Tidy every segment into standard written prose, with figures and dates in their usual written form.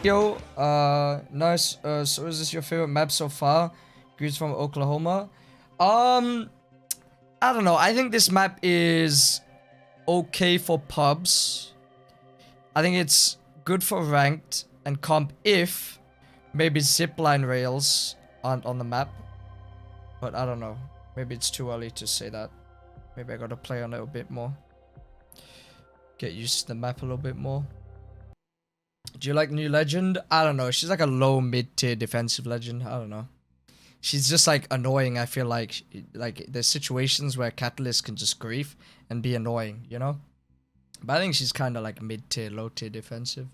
Yo, nice. So is this your favorite map so far? Greets from Oklahoma. I don't know. I think this map is okay for pubs. I think it's good for ranked and comp if maybe zipline rails aren't on the map. But I don't know. Maybe it's too early to say that. Maybe I gotta play on it a bit more. Get used to the map a little bit more. Do you like New Legend? I don't know. She's like a low mid-tier defensive legend. I don't know. She's just like annoying. I feel like there's situations where Catalyst can just grief and be annoying, you know? But I think she's kind of like mid-tier, low-tier defensive.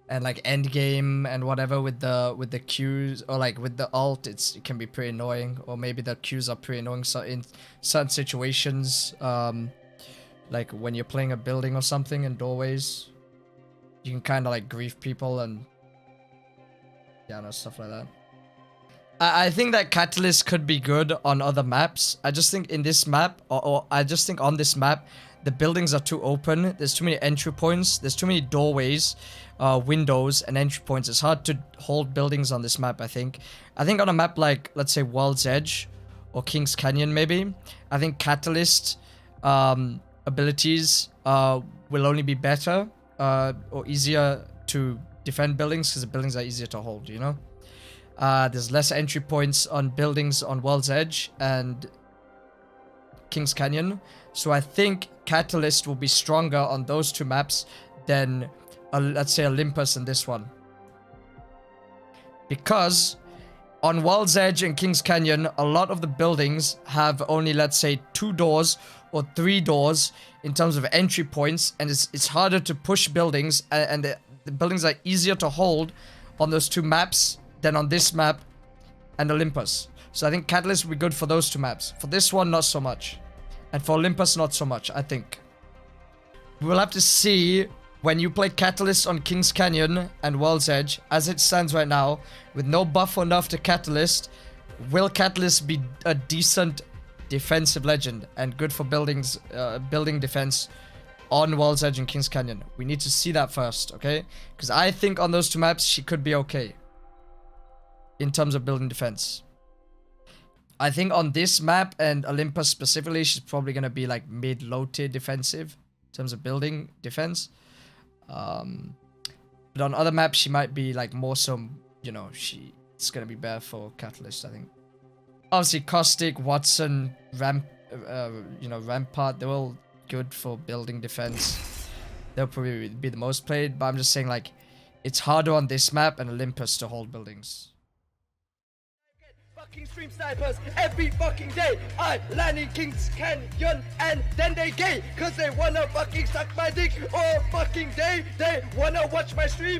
And like end game and whatever with the Qs or like with the ult, it can be pretty annoying. Or maybe the Qs are pretty annoying. So in certain situations, like when you're playing a building or something in doorways, you can kind of like grief people and yeah, no, stuff like that. I think that Catalyst could be good on other maps. I just think in this map, or I just think on this map, the buildings are too open. There's too many entry points. There's too many doorways, windows, and entry points. It's hard to hold buildings on this map, I think. I think on a map like, let's say, World's Edge or King's Canyon, maybe, I think Catalyst abilities will only be better or easier to defend buildings because the buildings are easier to hold, you know? There's less entry points on buildings on World's Edge and King's Canyon. So I think Catalyst will be stronger on those two maps than, let's say, Olympus in this one. Because on World's Edge and King's Canyon, a lot of the buildings have only, let's say, 2 doors or 3 doors in terms of entry points. And it's harder to push buildings. And the buildings are easier to hold on those 2 maps than on this map and Olympus. So I think Catalyst will be good for those 2 maps. For this one, not so much. And for Olympus, not so much, I think. We'll have to see when you play Catalyst on King's Canyon and World's Edge, as it stands right now, with no buff or nerf to Catalyst, will Catalyst be a decent defensive legend and good for buildings, building defense on World's Edge and King's Canyon? We need to see that first, okay? Because I think on those 2 maps, she could be okay in terms of building defense. I think on this map and Olympus specifically, she's probably going to be like mid-low tier defensive in terms of building defense. But on other maps, she might be like more so, you know, it's going to be better for Catalyst, I think. Obviously, Caustic, Watson, Rampart, they're all good for building defense. They'll probably be the most played, but I'm just saying like, it's harder on this map and Olympus to hold buildings. Stream snipers every fucking day. I land in King's Canyon and then they gay cause they wanna fucking suck my dick all fucking day. They wanna watch my stream.